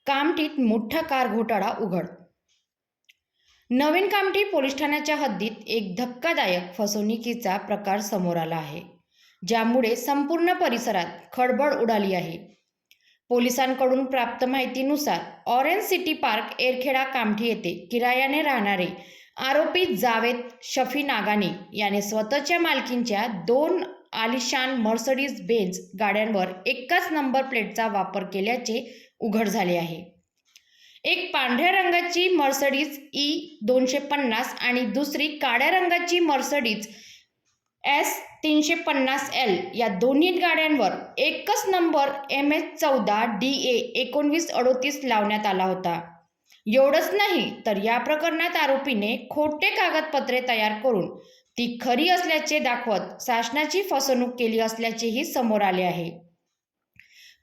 कामठीत मोठा कार घोटाळा उघड. नवीन कामठी पोलीस ठाण्याच्या हद्दीत एक धक्कादायक फसवणुकीचा प्रकार समोर आला आहे, ज्यामुळे संपूर्ण परिसरात खळबळ उडाली आहे. पोलिसांकडून प्राप्त माहितीनुसार ऑरेंज सिटी पार्क एरखेडा कामठी येथे किरायाने राहणारे आरोपी जावेद शफी नागानी याने स्वतःच्या मालकीच्या 2 आलिशान मर्सिडीज बेंझ गाड्यांवर एकाच नंबर प्लेटचा वापर केल्याचे उघड झाले आहे. एक पांढऱ्या रंगाची मर्सिडीज E250 आणि दुसरी काळ्या रंगाची मर्सिडीज S350L या दोन्ही गाड्यांवर एकच नंबर MS14DA 1938 लावण्यात आला होता. एवढंच नाही तर या प्रकरणात आरोपीने खोटे कागदपत्रे तयार करून ती खरी असल्याचे दाखवत शासनाची फसवणूक केली असल्याचेही समोर आले आहे.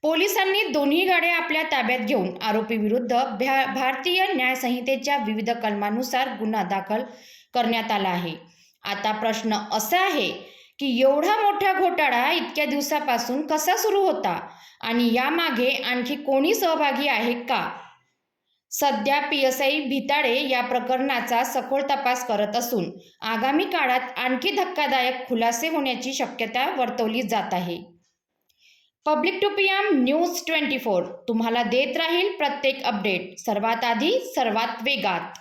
पोलिसांनी दोन्ही गाड्या आपल्या ताब्यात घेऊन आरोपीविरुद्ध भारतीय न्याय संहितेच्या विविध कलमांनुसार गुन्हा दाखल करण्यात आला आहे. आता प्रश्न असा आहे की एवढा मोठा घोटाळा इतक्या दिवसापासून कसा सुरू होता आणि यामागे आणखी कोणी सहभागी आहे का? सध्या PSI भिताडे या प्रकरणाचा सखोल तपास करत असून आगामी काळात आणखी धक्कादायक खुलासे होण्याची शक्यता वर्तवली जात आहे. पब्लिक टू PM न्यूज 24 तुम्हाला देत राहील प्रत्येक अपडेट सर्वात आधी सर्वात वेगात.